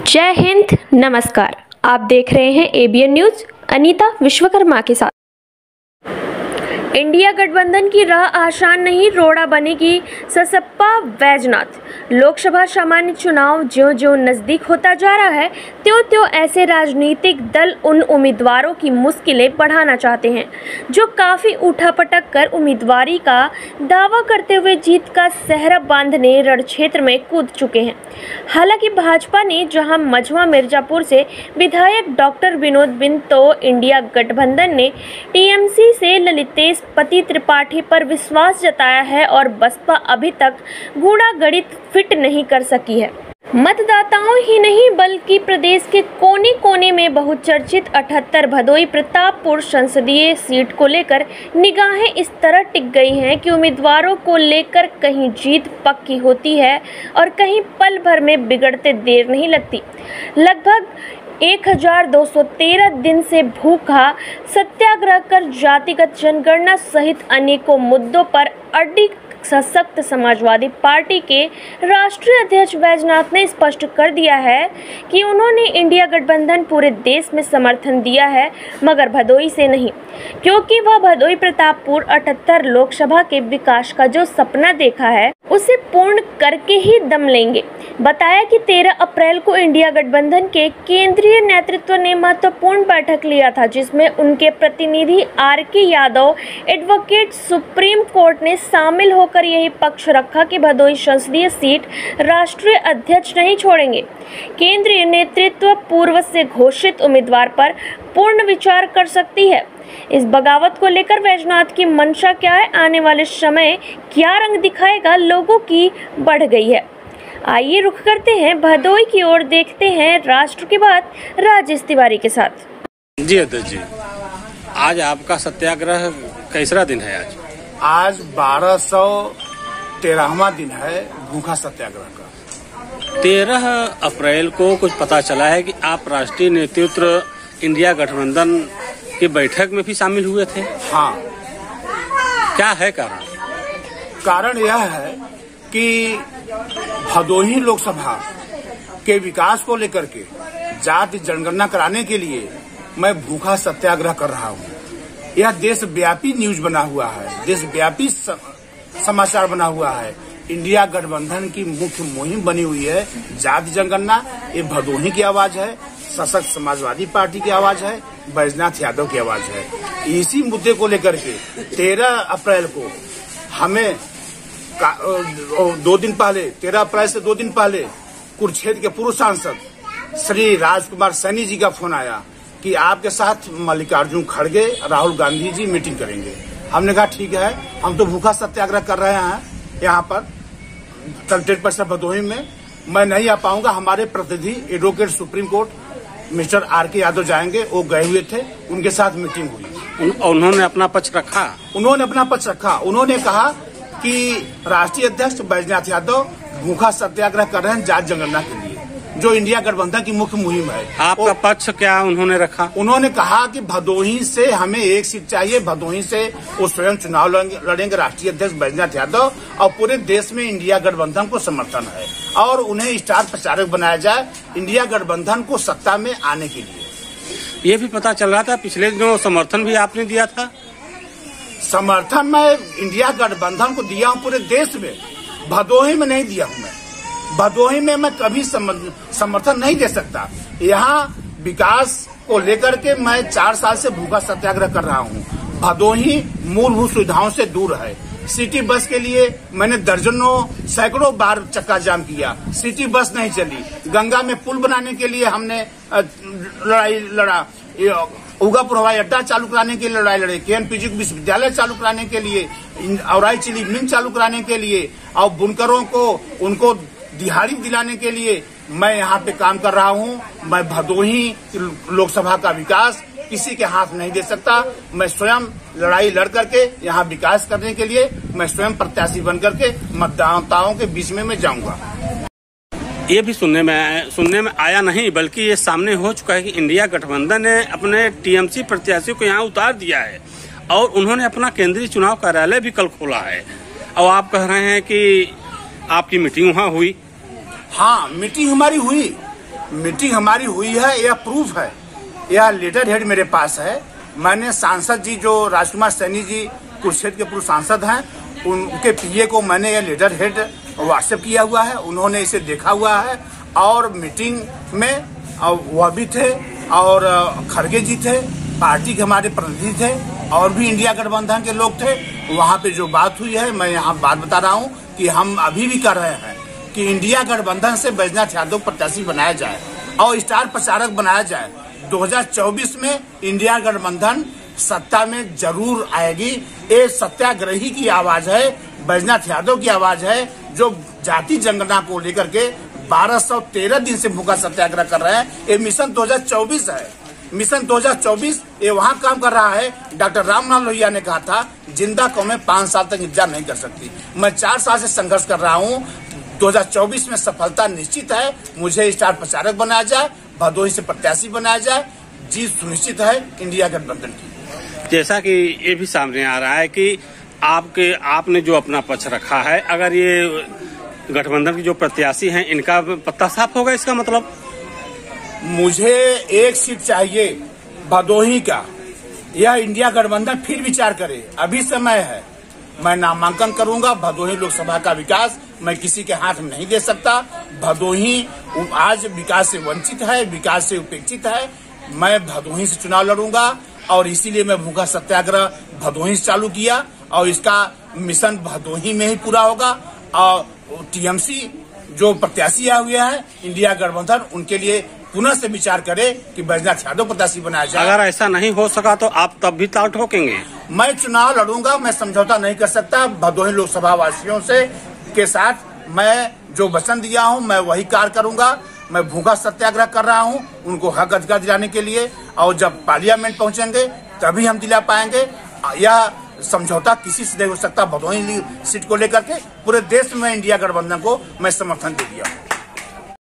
जय हिंद, नमस्कार। आप देख रहे हैं एबीएन न्यूज। अनीता विश्वकर्मा के साथ। इंडिया गठबंधन की राह आसान नहीं, रोड़ा बनेगी ससप्पा वैजनाथ। लोकसभा सामान्य चुनाव ज्यों-ज्यों नजदीक होता जा रहा है, त्यों-त्यों ऐसे राजनीतिक दल उन उम्मीदवारों की मुश्किलें बढ़ाना चाहते हैं जो काफी उठापटक कर उम्मीदवारी का दावा करते हुए जीत का सेहरा बांधने रण क्षेत्र में कूद चुके हैं। हालांकि भाजपा ने जहां मझवा मिर्जापुर से विधायक डॉक्टर विनोद बिंद, तो इंडिया गठबंधन ने टीएमसी से ललितेश पति त्रिपाठी पर विश्वास जताया है और बसपा अभी तक गूढ़ा गणित फिट नहीं कर सकी है। मतदाताओं ही नहीं बल्कि प्रदेश के कोने-कोने में बहुचर्चित 78 भदोई प्रतापपुर संसदीय सीट को लेकर निगाहें इस तरह टिक गई हैं कि उम्मीदवारों को लेकर कहीं जीत पक्की होती है और कहीं पल भर में बिगड़ते देर नहीं लगती। लगभग 1213 दिन से भूखा सत्याग्रह कर जातिगत जनगणना सहित अनेकों मुद्दों पर अडिग सशक्त समाजवादी पार्टी के राष्ट्रीय अध्यक्ष वैजनाथ ने स्पष्ट कर दिया है कि उन्होंने इंडिया गठबंधन पूरे देश में समर्थन दिया है, मगर भदोई से नहीं, क्योंकि वह भदोई प्रतापपुर 78 लोकसभा के विकास का जो सपना देखा है उसे पूर्ण करके ही दम लेंगे। बताया कि 13 अप्रैल को इंडिया गठबंधन के केंद्रीय नेतृत्व ने महत्वपूर्ण बैठक लिया था, जिसमें उनके प्रतिनिधि RK. Yadav advocate supreme court ने शामिल होकर यही पक्ष रखा कि भदोई संसदीय सीट राष्ट्रीय अध्यक्ष नहीं छोड़ेंगे। केंद्रीय नेतृत्व पूर्व से घोषित उम्मीदवार पर पूर्ण विचार कर सकती है। इस बगावत को लेकर वैजनाथ की मंशा क्या है, आने वाले समय क्या रंग दिखाएगा, लोगों की बढ़ गई है। आइए रुख करते हैं भदोई की ओर, देखते हैं राष्ट्र की बात राजेश तिवारी के साथ। जी अध्यक्ष जी, आज आपका सत्याग्रह कैसा दिन है? आज 1213वां दिन है भूखा सत्याग्रह का। 13 अप्रैल को कुछ पता चला है कि आप राष्ट्रीय नेतृत्व इंडिया गठबंधन की बैठक में भी शामिल हुए थे। हाँ, क्या है कारण? कारण यह है कि भदोही लोकसभा के विकास को लेकर के जाति जनगणना कराने के लिए मैं भूखा सत्याग्रह कर रहा हूँ। यह देशव्यापी न्यूज बना हुआ है, देशव्यापी समाचार बना हुआ है। इंडिया गठबंधन की मुख्य मुहिम बनी हुई है जाति जनगणना। ये भदोही की आवाज है, सशक्त समाजवादी पार्टी की आवाज है, बैजनाथ यादव की आवाज है। इसी मुद्दे को लेकर के 13 अप्रैल को हमें 2 दिन पहले, 13 अप्रैल से 2 दिन पहले कुरुक्षेत्र के पूर्व सांसद श्री राजकुमार सैनी जी का फोन आया कि आपके साथ मल्लिकार्जुन खड़गे, राहुल गांधी जी मीटिंग करेंगे। हमने कहा ठीक है, हम तो भूखा सत्याग्रह कर रहे हैं यहाँ पर कलेक्ट्रेट परिसर भदोही में, मैं नहीं आ पाऊंगा। हमारे प्रतिनिधि advocate supreme court mister RK. Yadav जाएंगे, वो गए हुए थे, उनके साथ मीटिंग हुई। उन्होंने अपना पक्ष रखा? उन्होंने अपना पक्ष रखा। उन्होंने कहा कि राष्ट्रीय अध्यक्ष बैजनाथ यादव भूखा सत्याग्रह कर रहे हैं जाति जनगणना के लिए, जो इंडिया गठबंधन की मुख्य मुहिम है। आपका पक्ष क्या उन्होंने रखा? उन्होंने कहा कि भदोही से हमें एक सीट चाहिए, भदोही से वो स्वयं चुनाव लड़ेंगे राष्ट्रीय अध्यक्ष बैजनाथ यादव, और पूरे देश में इंडिया गठबंधन को समर्थन है और उन्हें स्टार प्रचारक बनाया जाए इंडिया गठबंधन को सत्ता में आने के लिए। ये भी पता चल रहा था पिछले दिनों समर्थन भी आपने दिया था। समर्थन मैं इंडिया गठबंधन को दिया हूँ पूरे देश में, भदोही में नहीं दिया हूँ। मैं भदोही में मैं कभी समर्थन नहीं दे सकता। यहाँ विकास को लेकर के मैं 4 साल से भूखा सत्याग्रह कर रहा हूँ। भदोही मूलभूत सुविधाओं से दूर है। सिटी बस के लिए मैंने दर्जनों सैकड़ों बार चक्का जाम किया, सिटी बस नहीं चली। गंगा में पुल बनाने के लिए हमने लड़ाई लड़ा, उगापुर हवाई अड्डा चालू कराने के लिए लड़ाई लड़े, केएनपीजी विश्वविद्यालय चालू कराने के लिए, औराई चीनी मिल चालू कराने के लिए, और बुनकरों को उनको दिहाड़ी दिलाने के लिए मैं यहाँ पे काम कर रहा हूँ। मैं भदोही लोकसभा का विकास किसी के हाथ नहीं दे सकता। मैं स्वयं लड़ाई लड़ करके यहाँ विकास करने के लिए मैं स्वयं प्रत्याशी बन करके मतदाताओं के बीच में मैं जाऊंगा। ये भी सुनने में आया नहीं बल्कि ये सामने हो चुका है कि इंडिया गठबंधन ने अपने टीएमसी प्रत्याशी को यहाँ उतार दिया है और उन्होंने अपना केंद्रीय चुनाव कार्यालय भी कल खोला है, और आप कह रहे हैं कि आपकी मीटिंग वहाँ हुई। हाँ, मीटिंग हमारी हुई मीटिंग हमारी हुई है, यह प्रूफ है, यह लेटर हेड मेरे पास है। मैंने सांसद जी जो राजकुमार सैनी जी कुरुक्षेत्र के पूर्व सांसद हैं, उनके पीए को मैंने यह लेटर हेड व्हाट्सएप किया हुआ है, उन्होंने इसे देखा हुआ है। और मीटिंग में वह भी थे और खड़गे जी थे, पार्टी के हमारे प्रतिनिधि थे और भी इंडिया गठबंधन के लोग थे। वहाँ पे जो बात हुई है, मैं यहाँ बात बता रहा हूँ कि हम अभी भी कर रहे हैं कि इंडिया गठबंधन से बैजनाथ यादव प्रत्याशी बनाया जाए और स्टार प्रचारक बनाया जाए। 2024 में इंडिया गठबंधन सत्ता में जरूर आएगी। ये सत्याग्रही की आवाज है, बैजनाथ यादव की आवाज है, जो जाति जनगणना को लेकर के 1213 दिन से भूखा सत्याग्रह कर रहे हैं। ये मिशन 2024 है, मिशन 2024 ये वहाँ काम कर रहा है। डॉक्टर रामलाल लोहिया ने कहा था जिंदा कौमें 5 साल तक इंतजार नहीं कर सकती। मैं 4 साल से संघर्ष कर रहा हूँ। 2024 में सफलता निश्चित है। मुझे स्टार प्रचारक बनाया जाए, भदोही से प्रत्याशी बनाया जाए, जीत सुनिश्चित है इंडिया गठबंधन की। जैसा कि ये भी सामने आ रहा है कि आपने जो अपना पक्ष रखा है, अगर ये गठबंधन की जो प्रत्याशी हैं इनका पत्ता साफ होगा, इसका मतलब मुझे एक सीट चाहिए भदोही का। यह इंडिया गठबंधन फिर विचार करे, अभी समय है। मैं नामांकन करूंगा। भदोही लोकसभा का विकास मैं किसी के हाथ में नहीं दे सकता। भदोही आज विकास से वंचित है, विकास से उपेक्षित है। मैं भदोही से चुनाव लड़ूंगा और इसीलिए मैं भूखा सत्याग्रह भदोही से चालू किया और इसका मिशन भदोही में ही पूरा होगा। और टीएमसी जो प्रत्याशी आए हुए हैं इंडिया गठबंधन, उनके लिए पुनः से विचार करे कि बैजनाथ यादव प्रत्याशी बनाया जाए। अगर ऐसा नहीं हो सका तो आप तब भी ताल ठोकेंगे? मैं चुनाव लड़ूंगा, मैं समझौता नहीं कर सकता। भदोही लोकसभा वासियों से के साथ मैं जो वचन दिया हूं मैं वही कार्य करूंगा। मैं भूखा सत्याग्रह कर रहा हूं उनको हक अधिकार दिलाने के लिए, और जब पार्लियामेंट पहुंचेंगे तभी हम दिला पाएंगे। यह समझौता किसी से नहीं हो सकता। भदोही सीट को लेकर के पूरे देश में इंडिया गठबंधन को मैं समर्थन दे दिया।